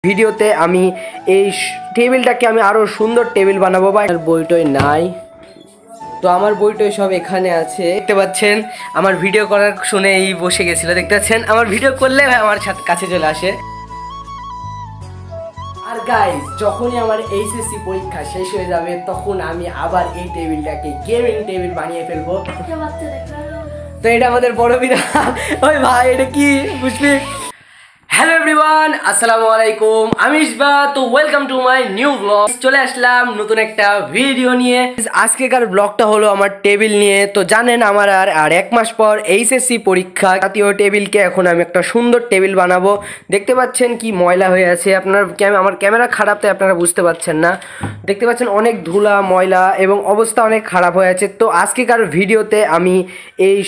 ভিডিওতে আমি এই টেবিলটাকে আমি আরো সুন্দর টেবিল বানাবো। বা বইটই নাই, তো আমার বইটই সব এখানে আছে। দেখতে পাচ্ছেন আমার ভিডিও করার শুনে এই বসে গেছিল। দেখতে পাচ্ছেন আমার ভিডিও করলে আমার কাছে চলে আসে। আর গাইস, যখনই আমার এইচএসসি পরীক্ষা শেষ হয়ে যাবে তখন আমি আবার এই টেবিলটাকে গেমিং টেবিল বানিয়ে ফেলবো। তো এটা আমাদের বড় বিরা। ওই ভাই, এটা কি বুঝলি? হ্যালো এভরিওয়ান, আসসালামু আলাইকুম, আমি ইসবা। তো welcome to my new blog. চলে আসলাম নতুন একটা ভিডিও নিয়ে। আজকেকার ব্লগটা হলো আমার টেবিল নিয়ে। তো জানেন আমার আর এক মাস পর এইচএসসি পরীক্ষা। জাতীয় টেবিলকে এখন আমি একটা সুন্দর টেবিল বানাবো। দেখতে পাচ্ছেন কি ময়লা হয়ে আছে। আমার ক্যামেরা খারাপ, তাই আপনারা বুঝতে পারছেন না। দেখতে পাচ্ছেন অনেক ধুলা ময়লা এবং অবস্থা অনেক খারাপ হয়ে আছে। তো আজকেকার ভিডিওতে আমি এই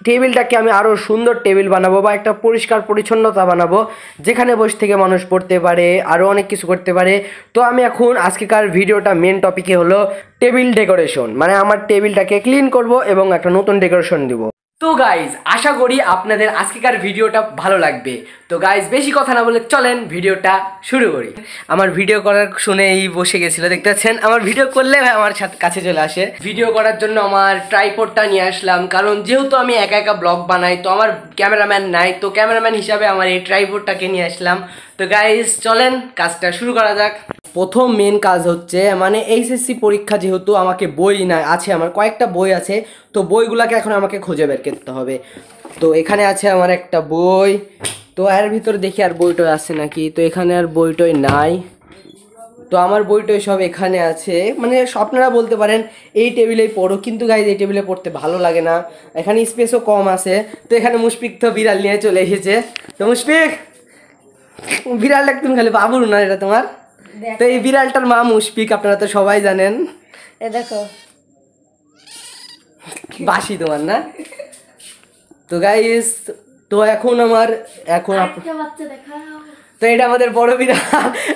টেবিলটাকে আমি আরও সুন্দর টেবিল বানাবো বা একটা পরিষ্কার পরিচ্ছন্নতা বানাবো, যেখানে বসে থেকে মানুষ পড়তে পারে, আরও অনেক কিছু করতে পারে। তো আমি এখন আজকেকার ভিডিওটা মেন টপিকে হলো টেবিল ডেকোরেশন, মানে আমার টেবিলটাকে ক্লিন করব এবং একটা নতুন ডেকোরেশন দিব। তো গাইজ, আশা করি আপনাদের আজকেকার ভিডিওটা ভালো লাগবে। তো গাইজ, বেশি কথা না বলে চলেন ভিডিওটা শুরু করি। আমার ভিডিও করার শুনে এই বসে গেছিল। দেখতে পাচ্ছেন আমার ভিডিও করলে আমার কাছে চলে আসে। ভিডিও করার জন্য আমার ট্রাইপডটা নিয়ে আসলাম, কারণ যেহেতু আমি একা একা ব্লগ বানাই, তো আমার ক্যামেরাম্যান নাই। তো ক্যামেরাম্যান হিসাবে আমার এই ট্রাইপডটাকে নিয়ে আসলাম। তো গাইজ, চলেন কাজটা শুরু করা যাক। প্রথম মেন কাজ হচ্ছে, মানে এইচএসসি পরীক্ষা যেহেতু আমাকে বই না আছে, আমার কয়েকটা বই আছে। তো বইগুলোকে এখন আমাকে খুঁজে বের করতে হবে। তো এখানে আছে আমার একটা বই। তো এর ভিতরে দেখি আর বইটই আছে নাকি। তো এখানে আর বইটই নাই। তো আমার বইটই সব এখানে আছে। মানে আপনারা বলতে পারেন এই টেবিলেই পড়ো, কিন্তু গাইজ এই টেবিলে পড়তে ভালো লাগে না, এখানে স্পেসও কম আছে। তো এখানে মুশফিক তো বিড়াল নিয়ে চলে এসেছে। তো মুশফিক, বিড়ালটা তুমি খালি বাবুর না, এটা তোমার। তো এই বিড়ালটার মা মুশফিক, আপনারা তো সবাই জানেন। দেখো, বাসি তোমার না? তো গাইস, তো এখন তো এটা আমাদের বড় বিড়াল।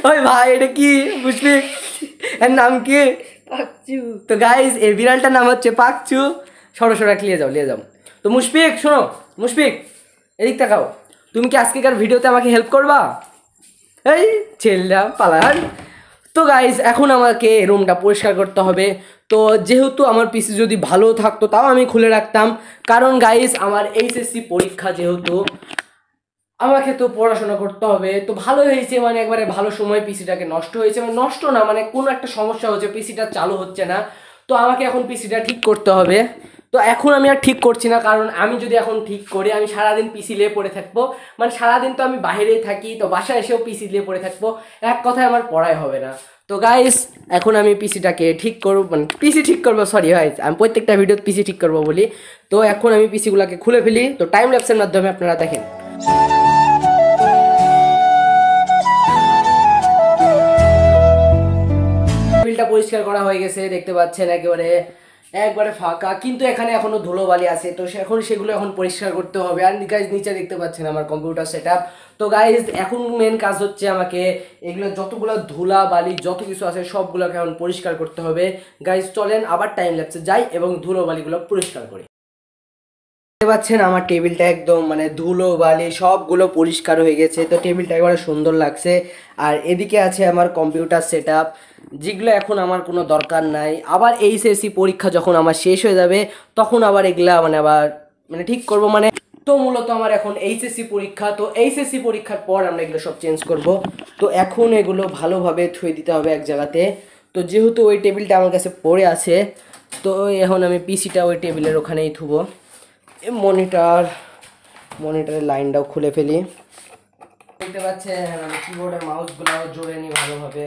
ওই ভাই, এটা কি মুশফিক? এর নাম কি? পাকচু। তো গাইস, এই বিড়ালটার নাম হচ্ছে পাকচু। সরো সরো, নিয়ে যাও। তো মুশফিক শোনো, মুশফিক এদিক তাকাও। তুমি কি আজকেকার ভিডিওতে আমাকে হেল্প করবা? এই ছেলেরা পালার। তো গাইজ, এখন আমাকে রুমটা পরিষ্কার করতে হবে। তো যেহেতু আমার পিসি যদি ভালো থাকতো তাও আমি খুলে রাখতাম, কারণ গাইজ আমার এইচএসসি পরীক্ষা যেহেতু, আমাকে তো পড়াশোনা করতে হবে। তো ভালো হয়েছে, মানে একবারে ভালো সময় পিসিটাকে নষ্ট হয়েছে, মানে নষ্ট না, মানে কোনো একটা সমস্যা হচ্ছে, পিসিটা চালু হচ্ছে না। তো আমাকে এখন পিসিটা ঠিক করতে হবে। তো এখন আমি আর ঠিক করছি না, কারণ আমি যদি এখন ঠিক করি আমি সারাদিন পিসি নিয়ে পড়ে থাকবো। মানে সারাদিন তো আমি বাইরেই থাকি, তো বাসায় এসেও পিসি নিয়ে পড়ে থাকবো। এক কথায় আমার পড়াই হবে না। তো গাইস, এখন আমি পিসিটাকে ঠিক করবো, মানে পিসি ঠিক করবো, সরি গাইস, আমি প্রত্যেকটা ভিডিওতে পিসি ঠিক করবো বলি। তো এখন আমি পিসিগুলোকে খুলে ফেলি। তো টাইম ল্যাপসের মাধ্যমে আপনারা দেখেন। টেবিলটা পরিষ্কার করা হয়ে গেছে, দেখতে পাচ্ছেন একবারে ফাঁকা, কিন্তু এখানে এখনো ধুলোবালি আছে। তো এখন সেগুলো এখন পরিষ্কার করতে হবে। আর গাইজ, নিচে দেখতে পাচ্ছেন আমার কম্পিউটার সেটআপ। তো গাইজ, এখন মেন কাজ হচ্ছে আমাকে এগুলো যতগুলো ধুলা বালি যত কিছু আছে সবগুলোকে এখন পরিষ্কার করতে হবে। গাইজ, চলেন আবার টাইম ল্যাপসে যাই এবং ধুলোবালিগুলো পরিষ্কার করি। দেখতে পাচ্ছেন আমার টেবিলটা একদম, মানে ধুলো বালি সবগুলো পরিষ্কার হয়ে গেছে। তো টেবিলটা একেবারে সুন্দর লাগছে। আর এদিকে আছে আমার কম্পিউটার সেটআপ, যেগুলো এখন আমার কোনো দরকার নাই। আবার এইচএসসি পরীক্ষা যখন আমার শেষ হয়ে যাবে তখন আবার এগুলা মানে ঠিক করব। মানে তো মূলত আমার এখন এইচএসসি পরীক্ষা। তো এইচএসসি পরীক্ষার পর আমরা এগুলো সব চেঞ্জ করব। তো এখন এগুলো ভালোভাবে থুয়ে দিতে হবে এক জায়গাতে। তো যেহেতু ওই টেবিলটা আমার কাছে পড়ে আছে, তো এখন আমি পিসিটা ওই টেবিলের ওখানেই থুবো। মনিটরের লাইনটাও খুলে ফেলি। দেখতে পাচ্ছেন আমি কিবোর্ডের মাউসগুলো জোরে নিই ভালোভাবে,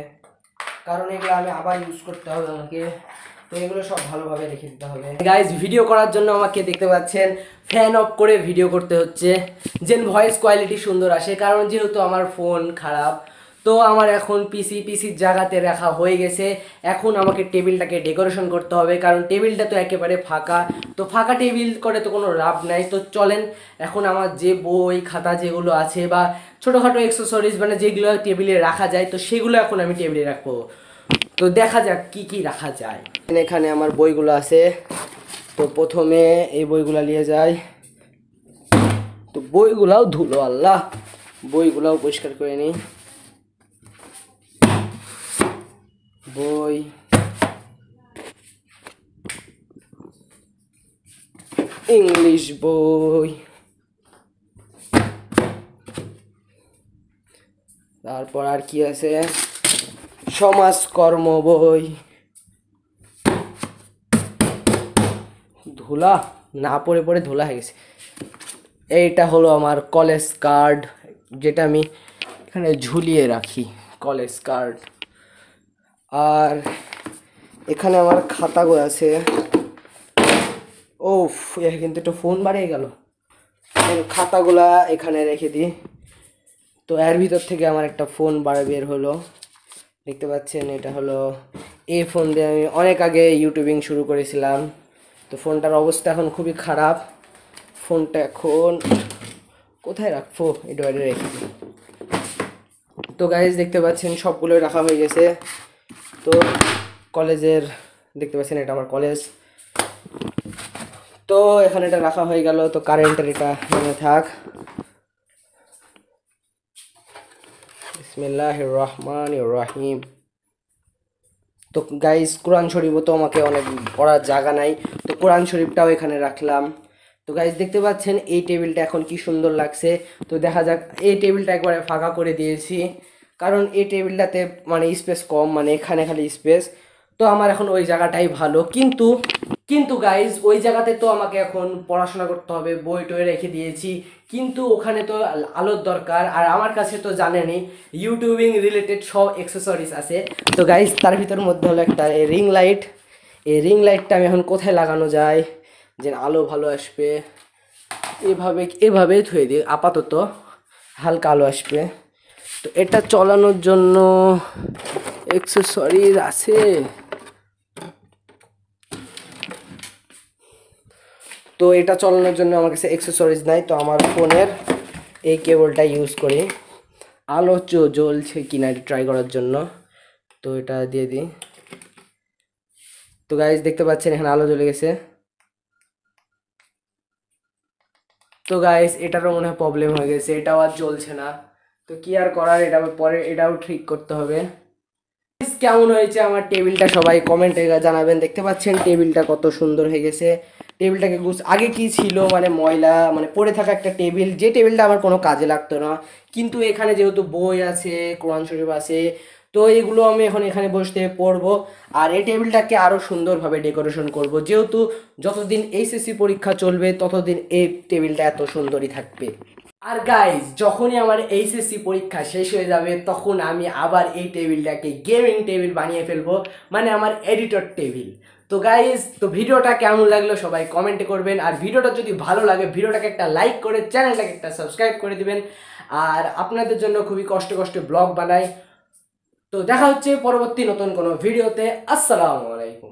কারণ এগুলো আমি আবার ইউজ করতে হবে আমাকে। তো এগুলো সব ভালোভাবে রেখে দিতে হবে। গাইজ, ভিডিও করার জন্য আমাকে দেখতে পাচ্ছেন ফ্যান অফ করে ভিডিও করতে হচ্ছে, যেন ভয়েস কোয়ালিটি সুন্দর আসে, কারণ যেহেতু আমার ফোন খারাপ। তো আমার এখন পিসির জায়গাতে রাখা হয়ে গেছে। এখন আমাকে টেবিলটাকে ডেকোরেশন করতে হবে, কারণ টেবিলটা তো একেবারে ফাঁকা। তো ফাঁকা টেবিল করে তো কোনো লাভ নাই। তো চলেন এখন আমার যে বই খাতা যেগুলো আছে বা ছোটোখাটো অ্যাক্সেসরিজ, মানে যেগুলো টেবিলে রাখা যায়, তো সেগুলো এখন আমি টেবিলে রাখবো। তো দেখা যাক কি কি রাখা যায়। এখানে আমার বইগুলো আছে। তো প্রথমে এই বইগুলো নিয়ে যাই। তো বইগুলাও ধুলো, আল্লাহ, বইগুলাও পরিষ্কার করে নিই। বই, ইংলিশ বই, তারপর আর কি আছে, সমাজকর্ম বই, ধুলা না পড়ে পড়ে ধুলা হয়ে গেছে। এইটা হলো আমার কলেজ কার্ড, যেটা আমি এখানে ঝুলিয়ে রাখি, কলেজ কার্ড। আর এখানে আমার খাতাগুলো আছে। ওফ, কিন্তু একটু ফোন বাড়িয়ে গেল। খাতাগুলা এখানে রেখে দিই। তো এর ভিতর থেকে আমার একটা ফোন বের হলো, দেখতে পাচ্ছেন। এটা হলো এই ফোন দিয়ে আমি অনেক আগে ইউটিউবিং শুরু করেছিলাম। তো ফোনটার অবস্থা এখন খুবই খারাপ। ফোনটা এখন কোথায় রাখবো, এটা বাইরে রেখে দিই। তো গাইজ দেখতে পাচ্ছেন সবগুলোই রাখা হয়ে গেছে। তো কলেজের দেখতে পাচ্ছেন, এটা আমার কলেজ। তো এখানে এটা রাখা হয়ে গেল। তো কারেন্টের এটা মনে থাক। বিসমিল্লাহির রহমানির রহিম। তো গাইজ কোরআন শরীফও তো আমাকে অনেক পড়ার জায়গা নাই, তো কোরআন শরীফটাও এখানে রাখলাম। তো গাইজ দেখতে পাচ্ছেন এই টেবিলটা এখন কি সুন্দর লাগছে। তো দেখা যাক, এই টেবিলটা একবারে ফাঁকা করে দিয়েছি, কারণ এই টেবিলটাতে মানে স্পেস কম, মানে এখানে খালি স্পেস। তো আমার এখন ওই জায়গাটাই ভালো। কিন্তু কিন্তু গাইজ ওই জায়গাতে তো আমাকে এখন পড়াশোনা করতে হবে, বই টই রেখে দিয়েছি, কিন্তু ওখানে তো আলোর দরকার। আর আমার কাছে তো জানেনই ইউটিউবিং রিলেটেড সব অ্যাক্সেসরিজ আছে। তো গাইজ তার ভিতর মধ্যে হলো একটা রিং লাইট। এই রিং লাইটটা আমি এখন কোথায় লাগানো যায় যে আলো ভালো আসবে, এভাবেই থুয়ে দিই, আপাতত হালকা আলো আসবে। তো এটা চালানোর জন্য অ্যাক্সেসরিজ আছে। তো এটা চালানোর জন্য আমার কাছে অ্যাক্সেসরিজ নাই, তো আমার ফোনের এই কেবলটা ইউজ করি আলো জ্বলছে কিনা ট্রাই করার জন্য। তো এটা দিয়ে দিই। তো গাইজ দেখতে পাচ্ছেন এখানে আলো জ্বলে গেছে। তো গাইজ এটারও মনে হয় প্রবলেম হয়ে গেছে, এটাও আর জ্বলছে না। তো কি আর করার, এটা পরে এটাও ঠিক করতে হবে। কেমন হয়েছে আমার টেবিলটা সবাই কমেন্টে জানাবেন। দেখতে পাচ্ছেন টেবিলটা কত সুন্দর হয়ে গেছে। টেবিলটাকে আগে কি ছিল, মানে ময়লা, মানে পড়ে থাকা একটা টেবিল, যে টেবিলটা আমার কোনো কাজে লাগতো না। কিন্তু এখানে যেহেতু বই আছে, কোরআন শরীফ আছে, তো এগুলো আমি এখন এখানে বসতে পড়বো। আর এই টেবিলটাকে আরও সুন্দরভাবে ডেকোরেশন করব, যেহেতু যতদিন এইচএসসি পরীক্ষা চলবে ততদিন এই টেবিলটা এত সুন্দরই থাকবে। আর গাইজ যখনই আমার এইচএসসি পরীক্ষা শেষ হয়ে যাবে তখন আমি আবার এই টেবিলটাকে গেমিং টেবিল বানিয়ে ফেলবো, মানে আমার এডিটর টেবিল। তো গাইজ, তো ভিডিওটা কেমন লাগলো সবাই কমেন্টে করবেন। আর ভিডিওটা যদি ভালো লাগে ভিডিওটাকে একটা লাইক করে চ্যানেলটাকে একটা সাবস্ক্রাইব করে দিবেন। আর আপনাদের জন্য খুবই কষ্ট ব্লগ বানাই। তো দেখা হচ্ছে পরবর্তী নতুন কোনো ভিডিওতে। আসসালামু আলাইকুম।